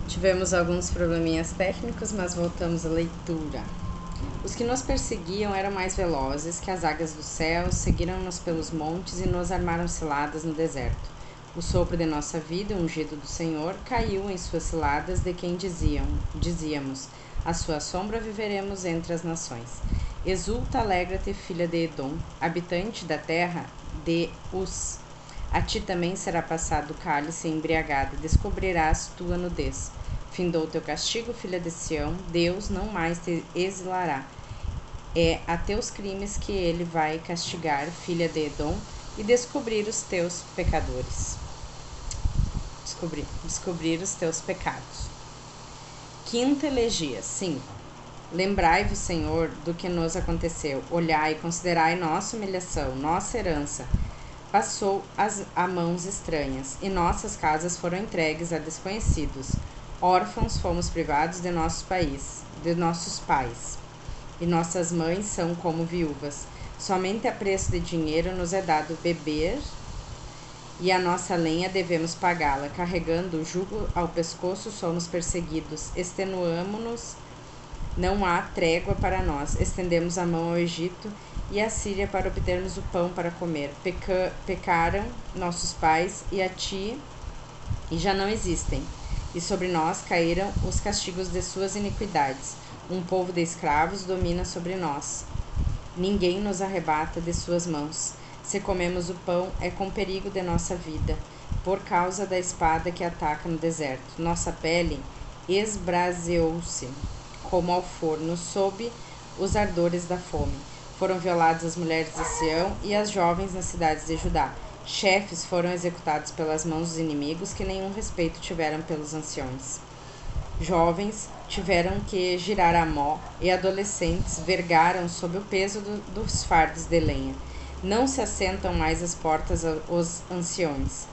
Tivemos alguns probleminhas técnicos, mas voltamos à leitura. Os que nos perseguiam eram mais velozes que as águias do céu, seguiram-nos pelos montes e nos armaram ciladas no deserto. O sopro de nossa vida, ungido do Senhor, caiu em suas ciladas, de quem dizíamos, à sua sombra viveremos entre as nações. Exulta, alegra-te, filha de Edom, habitante da terra de Uz. A ti também será passado o cálice embriagado, descobrirás tua nudez. Findou teu castigo, filha de Sião, Deus não mais te exilará. É a teus crimes que ele vai castigar, filha de Edom, e descobrir os teus pecadores. Descobrir os teus pecados. Quinta elegia, 5. Lembrai-vos, Senhor, do que nos aconteceu. Olhai e considerai nossa humilhação, nossa herança passou a mãos estranhas, e nossas casas foram entregues a desconhecidos. Órfãos fomos privados de nossos pais, e nossas mães são como viúvas. Somente a preço de dinheiro nos é dado beber, e a nossa lenha devemos pagá-la. Carregando o jugo ao pescoço somos perseguidos. Extenuamo-nos, não há trégua para nós. Estendemos a mão ao Egito e à Síria para obtermos o pão para comer. Pecaram nossos pais e a ti, e já não existem. E sobre nós caíram os castigos de suas iniquidades. Um povo de escravos domina sobre nós. Ninguém nos arrebata de suas mãos. Se comemos o pão, é com perigo de nossa vida, por causa da espada que ataca no deserto. Nossa pele esbraseou-se como ao forno, sob os ardores da fome. Foram violadas as mulheres de Sião e as jovens nas cidades de Judá. Chefes foram executados pelas mãos dos inimigos, que nenhum respeito tiveram pelos anciões. Jovens tiveram que girar a mó, e adolescentes vergaram sob o peso dos fardos de lenha. Não se assentam mais às portas os anciões.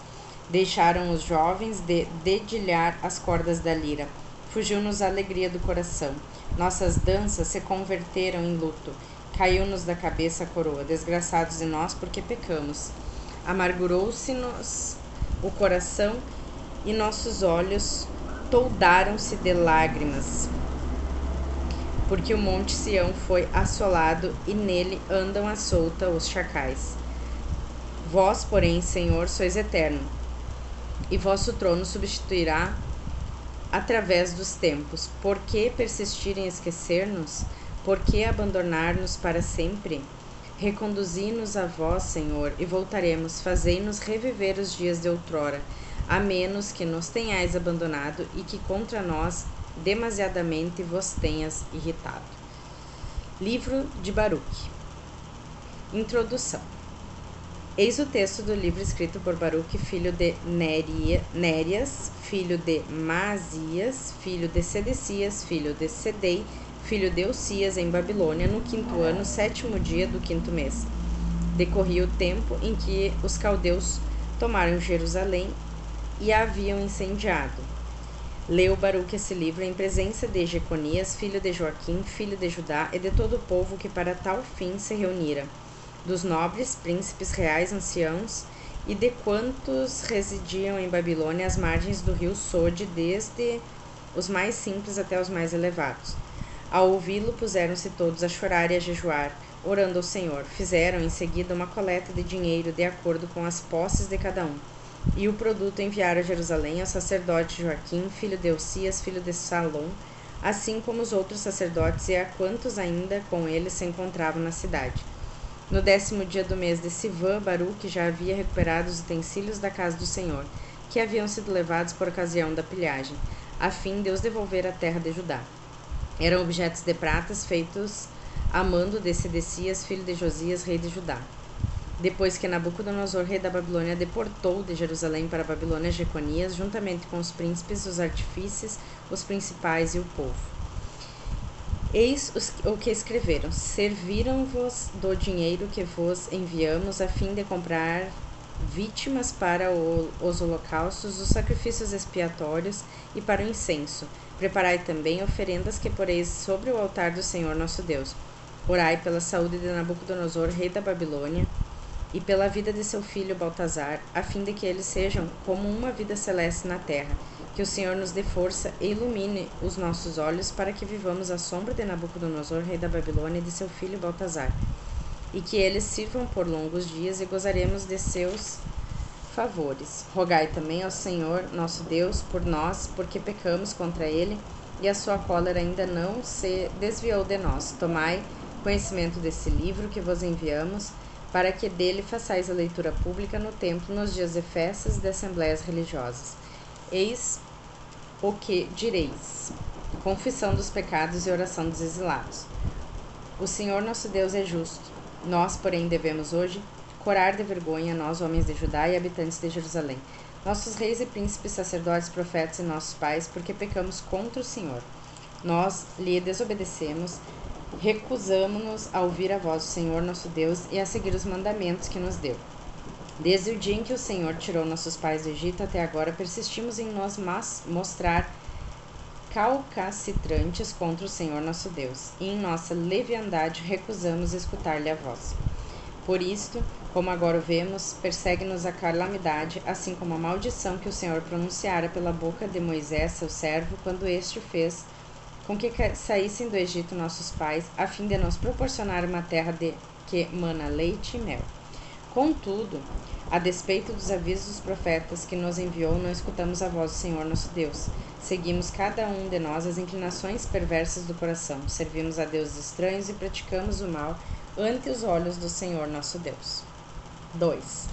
Deixaram os jovens de dedilhar as cordas da lira. Fugiu-nos a alegria do coração. Nossas danças se converteram em luto. Caiu-nos da cabeça a coroa. Desgraçados de nós, porque pecamos. Amargurou-se-nos o coração e nossos olhos toldaram-se de lágrimas, porque o monte Sião foi assolado e nele andam à solta os chacais. Vós, porém, Senhor, sois eterno, e vosso trono substituirá através dos tempos. Por que persistir em esquecer-nos? Por que abandonar-nos para sempre? Reconduzi-nos a vós, Senhor, e voltaremos. Fazei-nos reviver os dias de outrora, a menos que nos tenhais abandonado e que contra nós demasiadamente vos tenhas irritado. Livro de Baruque. Introdução. Eis o texto do livro escrito por Baruque, filho de Nérias, filho de Maasias, filho de Sedecias, filho de Sedei, filho de Uzias, em Babilônia, no 5º ano, 7º dia do 5º mês. Decorria o tempo em que os caldeus tomaram Jerusalém e a haviam incendiado. Leu Baruque esse livro em presença de Jeconias, filho de Joaquim, filho de Judá, e de todo o povo que para tal fim se reunira, dos nobres, príncipes reais, anciãos, e de quantos residiam em Babilônia às margens do rio Sode, desde os mais simples até os mais elevados. Ao ouvi-lo, puseram-se todos a chorar e a jejuar, orando ao Senhor. Fizeram em seguida uma coleta de dinheiro de acordo com as posses de cada um. E o produto enviaram a Jerusalém ao sacerdote Joaquim, filho de Uzias, filho de Salom, assim como os outros sacerdotes e a quantos ainda com eles se encontravam na cidade. No 10º dia do mês de Sivã, Baruque já havia recuperado os utensílios da casa do Senhor, que haviam sido levados por ocasião da pilhagem, a fim de os devolver à terra de Judá. Eram objetos de pratas feitos a mando de Sedecias, filho de Josias, rei de Judá. Depois que Nabucodonosor, rei da Babilônia, deportou de Jerusalém para a Babilônia Jeconias, juntamente com os príncipes, os artífices, os principais e o povo. Eis o que escreveram: serviram-vos do dinheiro que vos enviamos, a fim de comprar vítimas para os holocaustos, os sacrifícios expiatórios e para o incenso. Preparai também oferendas que poreis sobre o altar do Senhor nosso Deus. Orai pela saúde de Nabucodonosor, rei da Babilônia, e pela vida de seu filho Baltazar, a fim de que eles sejam como uma vida celeste na terra, Que o Senhor nos dê força e ilumine os nossos olhos para que vivamos à sombra de Nabucodonosor, rei da Babilônia, e de seu filho Baltazar, e que eles sirvam por longos dias e gozaremos de seus favores. Rogai também ao Senhor nosso Deus por nós, porque pecamos contra ele, e a sua cólera ainda não se desviou de nós. Tomai conhecimento desse livro que vos enviamos, para que dele façais a leitura pública no templo nos dias de festas e de assembleias religiosas. Eis o que direis: confissão dos pecados e oração dos exilados. O Senhor nosso Deus é justo. Nós, porém, devemos hoje corar de vergonha, nós, homens de Judá e habitantes de Jerusalém, nossos reis e príncipes, sacerdotes, profetas e nossos pais, porque pecamos contra o Senhor. Nós lhe desobedecemos, recusamo-nos a ouvir a voz do Senhor nosso Deus e a seguir os mandamentos que nos deu. Desde o dia em que o Senhor tirou nossos pais do Egito até agora, persistimos em nos mostrar calcacitrantes contra o Senhor nosso Deus, e em nossa leviandade recusamos escutar-lhe a voz. Por isto, como agora o vemos, persegue-nos a calamidade, assim como a maldição que o Senhor pronunciara pela boca de Moisés, seu servo, quando este fez com que saíssem do Egito nossos pais, a fim de nos proporcionar uma terra que mana leite e mel. Contudo, a despeito dos avisos dos profetas que nos enviou, não escutamos a voz do Senhor nosso Deus. Seguimos cada um de nós as inclinações perversas do coração. Servimos a deuses estranhos e praticamos o mal ante os olhos do Senhor nosso Deus. 2.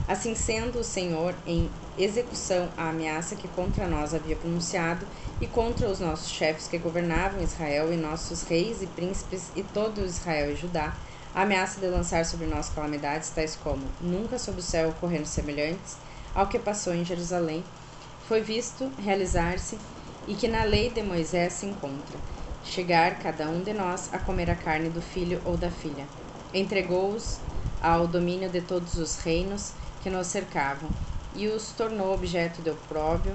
Assim sendo, o Senhor, em execução à ameaça que contra nós havia pronunciado, e contra os nossos chefes que governavam Israel, e nossos reis e príncipes, e todo Israel e Judá, a ameaça de lançar sobre nós calamidades, tais como nunca sob o céu ocorreram semelhantes ao que passou em Jerusalém, foi visto realizar-se, e que na lei de Moisés se encontra: chegar cada um de nós a comer a carne do filho ou da filha. Entregou-os ao domínio de todos os reinos que nos cercavam, e os tornou objeto de opróbrio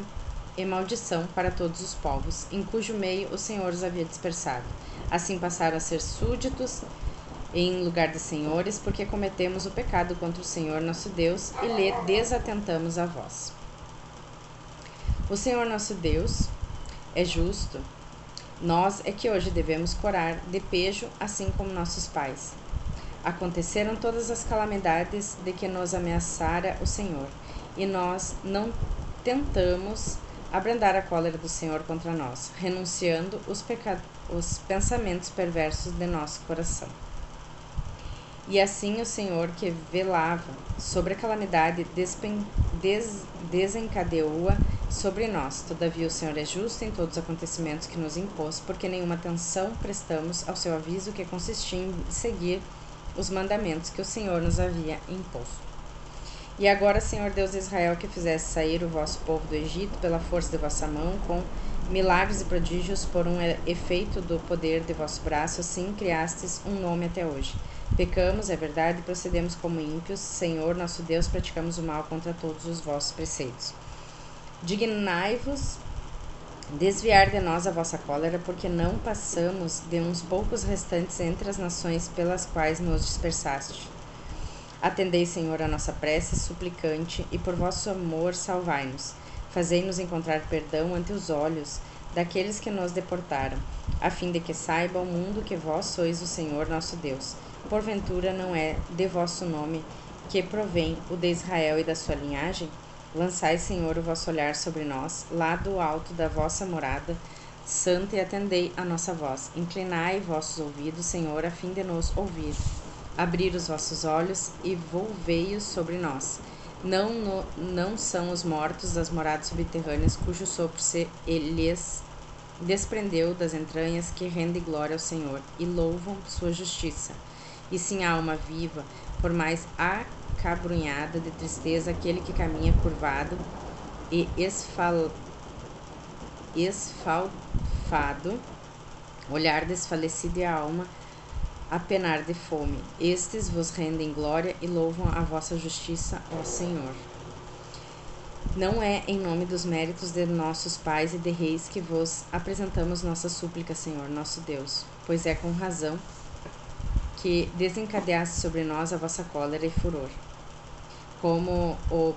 e maldição para todos os povos, em cujo meio o Senhor os havia dispersado. Assim passaram a ser súditos em lugar de senhores, porque cometemos o pecado contra o Senhor nosso Deus e lhe desatentamos a voz. O Senhor nosso Deus é justo. Nós é que hoje devemos corar de pejo, assim como nossos pais. Aconteceram todas as calamidades de que nos ameaçara o Senhor, e nós não tentamos abrandar a cólera do Senhor contra nós, renunciando os pensamentos perversos de nosso coração. E assim o Senhor, que velava sobre a calamidade, desencadeou-a sobre nós. Todavia o Senhor é justo em todos os acontecimentos que nos impôs, porque nenhuma atenção prestamos ao seu aviso, que consistia em seguir os mandamentos que o Senhor nos havia imposto. E agora, Senhor Deus de Israel, que fizesse sair o vosso povo do Egito pela força de vossa mão, com milagres e prodígios por um efeito do poder de vosso braço, assim criastes um nome até hoje. Pecamos, é verdade, e procedemos como ímpios. Senhor, nosso Deus, praticamos o mal contra todos os vossos preceitos. Dignai-vos desviar de nós a vossa cólera, porque não passamos de uns poucos restantes entre as nações pelas quais nos dispersaste. Atendei, Senhor, a nossa prece suplicante, e por vosso amor salvai-nos. Fazei-nos encontrar perdão ante os olhos daqueles que nos deportaram, a fim de que saiba o mundo que vós sois o Senhor nosso Deus. Porventura não é de vosso nome que provém o de Israel e da sua linhagem? Lançai, Senhor, o vosso olhar sobre nós, lá do alto da vossa morada santa, e atendei a nossa voz. Inclinai vossos ouvidos, Senhor, a fim de nos ouvir. Abrir os vossos olhos e volvei-os sobre nós. Não são os mortos das moradas subterrâneas, cujo sopro se lhes desprendeu das entranhas, que rendem glória ao Senhor e louvam sua justiça. E sim a alma viva, por mais acabrunhada de tristeza, aquele que caminha curvado e esfalfado, olhar desfalecido e a alma a penar de fome. Estes vos rendem glória e louvam a vossa justiça, ó Senhor. Não é em nome dos méritos de nossos pais e de reis que vos apresentamos nossa súplica, Senhor, nosso Deus, pois é com razão que desencadeaste sobre nós a vossa cólera e furor. Como o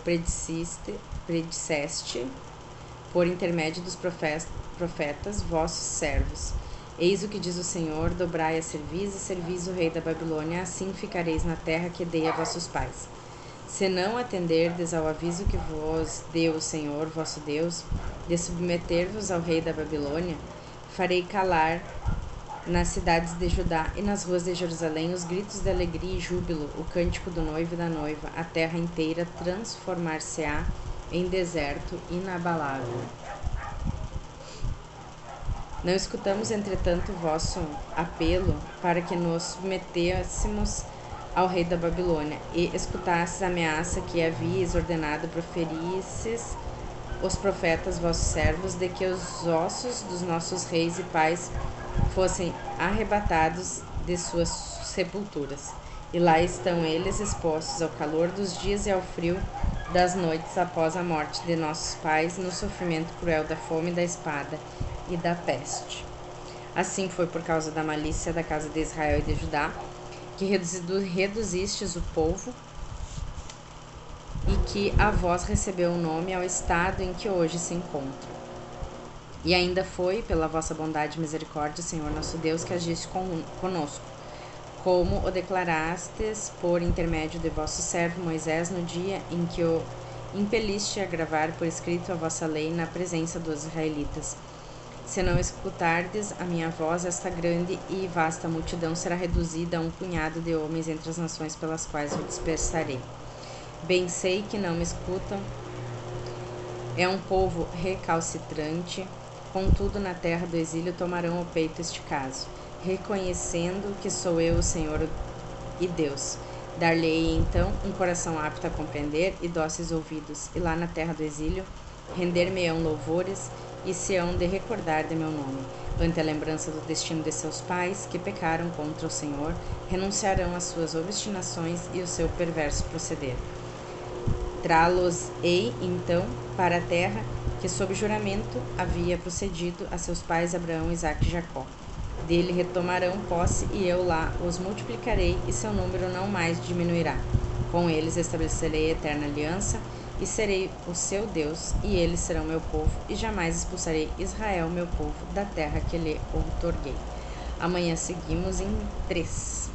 predisseste, por intermédio dos profetas, vossos servos. Eis o que diz o Senhor: dobrai a cerviz e servis o rei da Babilônia, assim ficareis na terra que dei a vossos pais. Se não atenderdes ao aviso que vos deu o Senhor, vosso Deus, de submeter-vos ao rei da Babilônia, farei calar nas cidades de Judá e nas ruas de Jerusalém os gritos de alegria e júbilo, o cântico do noivo e da noiva. A terra inteira transformar-se-á em deserto inabalável. Não escutamos, entretanto, vosso apelo para que nos submetêssemos ao rei da Babilônia, e escutasses a ameaça que havíeis ordenado proferisses os profetas vossos servos, de que os ossos dos nossos reis e pais fossem arrebatados de suas sepulturas. E lá estão eles expostos ao calor dos dias e ao frio das noites após a morte de nossos pais, no sofrimento cruel da fome, da espada e da peste. Assim foi por causa da malícia da casa de Israel e de Judá, que reduzistes o povo, e que a vós recebeu o nome ao estado em que hoje se encontra. E ainda foi pela vossa bondade e misericórdia, Senhor nosso Deus, que agiste conosco, como o declarastes por intermédio de vosso servo Moisés no dia em que o impeliste a gravar por escrito a vossa lei na presença dos israelitas. Se não escutardes a minha voz, esta grande e vasta multidão será reduzida a um punhado de homens entre as nações pelas quais eu dispersarei. Bem sei que não me escutam, é um povo recalcitrante, contudo na terra do exílio tomarão ao peito este caso, reconhecendo que sou eu o Senhor e Deus. Dar-lhe-ei então um coração apto a compreender e dóceis ouvidos, e lá na terra do exílio render-me-ão louvores e se hão de recordar de meu nome. Ante a lembrança do destino de seus pais, que pecaram contra o Senhor, renunciarão às suas obstinações e o seu perverso proceder. Trá-los-ei então para a terra que sob juramento havia procedido a seus pais Abraão, Isaque e Jacó. Dele retomarão posse e eu lá os multiplicarei e seu número não mais diminuirá. Com eles estabelecerei eterna aliança e serei o seu Deus, e eles serão meu povo, e jamais expulsarei Israel, meu povo, da terra que lhe outorguei. Amanhã seguimos em 3.